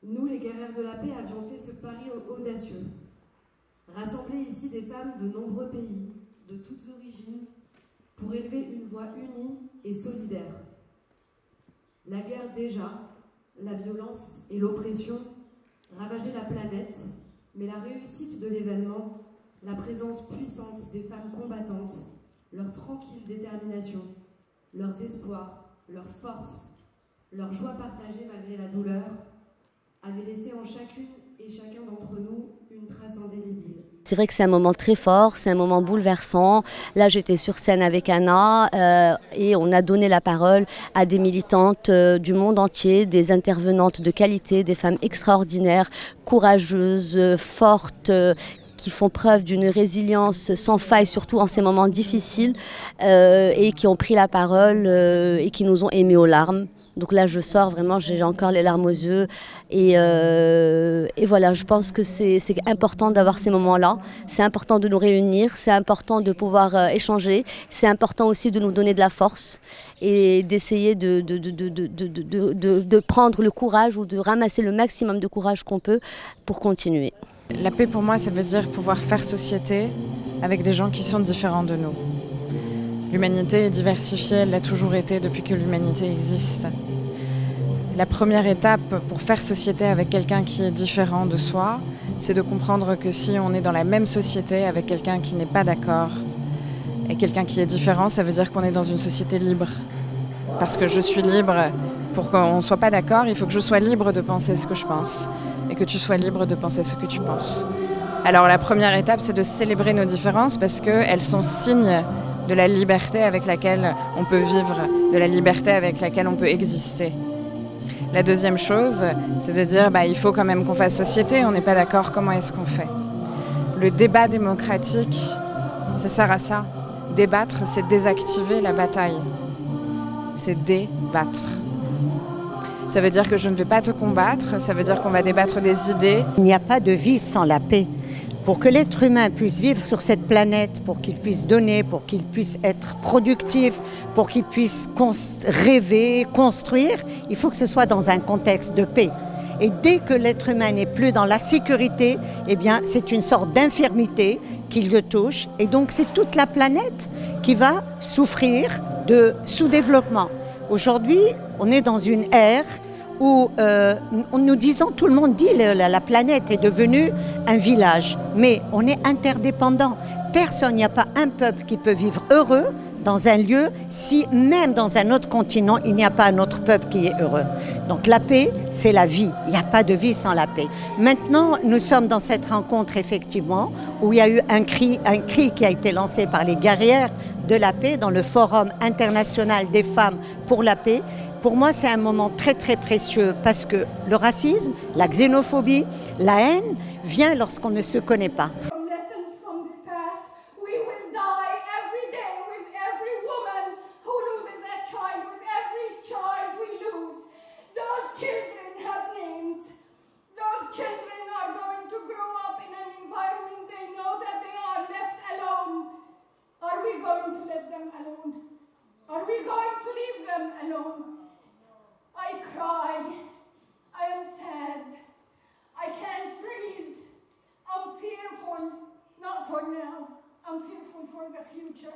Nous, les guerrières de la paix, avions fait ce pari audacieux. Rassembler ici des femmes de nombreux pays, de toutes origines, pour élever une voix unie et solidaire. La guerre déjà, la violence et l'oppression ravageaient la planète, mais la réussite de l'événement, la présence puissante des femmes combattantes, leur tranquille détermination, leurs espoirs, leur force, leur joie partagée malgré la douleur, avait laissé en chacune et chacun d'entre nous une trace indélébile. C'est vrai que c'est un moment très fort, c'est un moment bouleversant. Là, j'étais sur scène avec Anna et on a donné la parole à des militantes du monde entier, des intervenantes de qualité, des femmes extraordinaires, courageuses, fortes, qui font preuve d'une résilience sans faille, surtout en ces moments difficiles, et qui ont pris la parole et qui nous ont émus aux larmes. Donc là, je sors vraiment, j'ai encore les larmes aux yeux. Et voilà, je pense que c'est important d'avoir ces moments-là. C'est important de nous réunir, c'est important de pouvoir échanger. C'est important aussi de nous donner de la force et d'essayer de prendre le courage ou de ramasser le maximum de courage qu'on peut pour continuer. La paix pour moi, ça veut dire pouvoir faire société avec des gens qui sont différents de nous. L'humanité est diversifiée, elle l'a toujours été depuis que l'humanité existe. La première étape pour faire société avec quelqu'un qui est différent de soi, c'est de comprendre que si on est dans la même société avec quelqu'un qui n'est pas d'accord et quelqu'un qui est différent, ça veut dire qu'on est dans une société libre. Parce que je suis libre, pour qu'on ne soit pas d'accord, il faut que je sois libre de penser ce que je pense et que tu sois libre de penser ce que tu penses. Alors la première étape, c'est de célébrer nos différences parce qu'elles sont signes de la liberté avec laquelle on peut vivre, de la liberté avec laquelle on peut exister. La deuxième chose, c'est de dire il faut quand même qu'on fasse société, on n'est pas d'accord, comment est-ce qu'on fait? Le débat démocratique, ça sert à ça. Débattre, c'est désactiver la bataille. C'est débattre. Ça veut dire que je ne vais pas te combattre, ça veut dire qu'on va débattre des idées. Il n'y a pas de vie sans la paix. Pour que l'être humain puisse vivre sur cette planète, pour qu'il puisse donner, pour qu'il puisse être productif, pour qu'il puisse rêver, construire, il faut que ce soit dans un contexte de paix. Et dès que l'être humain n'est plus dans la sécurité, eh bien, c'est une sorte d'infirmité qui le touche. Et donc, c'est toute la planète qui va souffrir de sous-développement. Aujourd'hui, on est dans une ère où nous disons, tout le monde dit la planète est devenue un village, mais on est interdépendant. Personne, il n'y a pas un peuple qui peut vivre heureux dans un lieu si même dans un autre continent, il n'y a pas un autre peuple qui est heureux. Donc la paix, c'est la vie. Il n'y a pas de vie sans la paix. Maintenant, nous sommes dans cette rencontre, effectivement, où il y a eu un cri qui a été lancé par les guerrières de la paix dans le Forum international des femmes pour la paix. Pour moi, c'est un moment très très précieux parce que le racisme, la xénophobie, la haine vient lorsqu'on ne se connaît pas. I cry, I am sad, I can't breathe, I'm fearful, not for now, I'm fearful for the future.